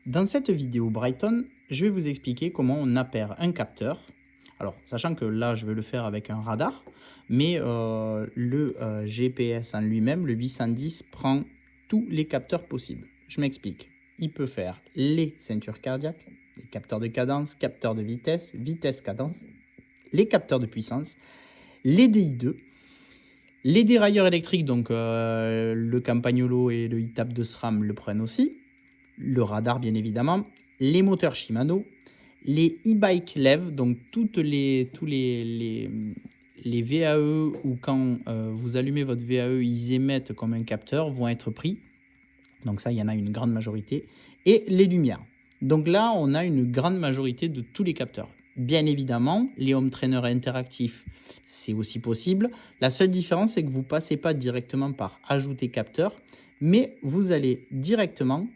Dans cette vidéo Brighton, je vais vous expliquer comment on appaire un capteur. Alors, sachant que là, je vais le faire avec un radar, mais le GPS en lui-même, le 810, prend tous les capteurs possibles. Je m'explique. Il peut faire les ceintures cardiaques, les capteurs de cadence, capteurs de vitesse, vitesse-cadence, les capteurs de puissance, les DI2, les dérailleurs électriques, donc le Campagnolo et le ITAP de SRAM le prennent aussi, le radar bien évidemment, les moteurs Shimano, les e-bike LEV, donc tous les VAE ou quand vous allumez votre VAE, ils émettent comme un capteur, vont être pris. Donc ça, il y en a une grande majorité. Et les lumières. Donc là, on a une grande majorité de tous les capteurs. Bien évidemment, les home trainers interactifs, c'est aussi possible. La seule différence, c'est que vous ne passez pas directement par ajouter capteur, mais vous allez directement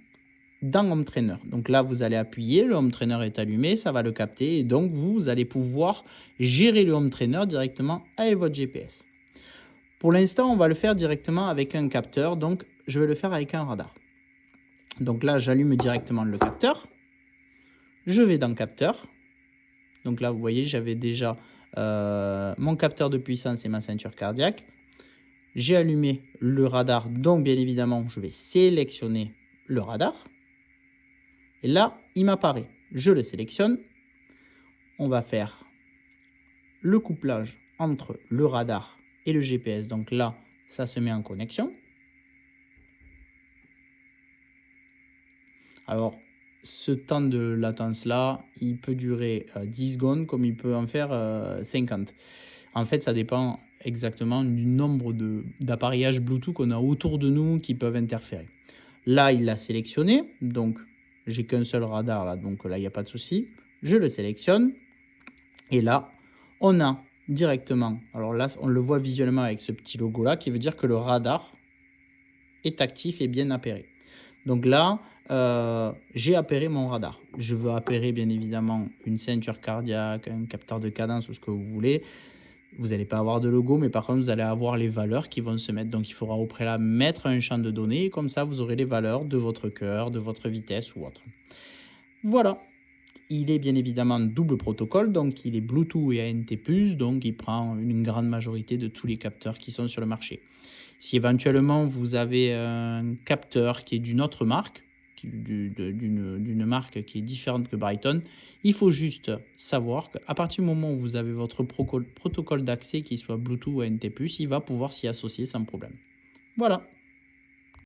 dans Home Trainer. Donc là, vous allez appuyer, le Home Trainer est allumé, ça va le capter et donc vous allez pouvoir gérer le Home Trainer directement avec votre GPS. Pour l'instant, on va le faire directement avec un capteur, donc je vais le faire avec un radar. Donc là, j'allume directement le capteur. Je vais dans capteur. Donc là, vous voyez, j'avais déjà mon capteur de puissance et ma ceinture cardiaque. J'ai allumé le radar, donc bien évidemment, je vais sélectionner le radar. Et là, il m'apparaît. Je le sélectionne. On va faire le couplage entre le radar et le GPS. Donc là, ça se met en connexion. Alors, ce temps de latence-là, il peut durer 10 secondes comme il peut en faire 50. En fait, ça dépend exactement du nombre d'appareillages Bluetooth qu'on a autour de nous qui peuvent interférer. Là, il l'a sélectionné, donc j'ai qu'un seul radar là, donc là, il n'y a pas de souci. Je le sélectionne et là, on a directement, alors là, on le voit visuellement avec ce petit logo là qui veut dire que le radar est actif et bien appairé. Donc là, j'ai appairé mon radar. Je veux appairer bien évidemment une ceinture cardiaque, un capteur de cadence ou ce que vous voulez. Vous n'allez pas avoir de logo, mais par contre, vous allez avoir les valeurs qui vont se mettre. Donc, il faudra au préalable mettre un champ de données. Et comme ça, vous aurez les valeurs de votre cœur, de votre vitesse ou autre. Voilà. Il est bien évidemment double protocole, donc il est Bluetooth et ANT+, donc il prend une grande majorité de tous les capteurs qui sont sur le marché. Si éventuellement vous avez un capteur qui est d'une autre marque, d'une marque qui est différente que Brighton, il faut juste savoir qu'à partir du moment où vous avez votre protocole d'accès qui soit Bluetooth ou ANT+, il va pouvoir s'y associer sans problème. Voilà.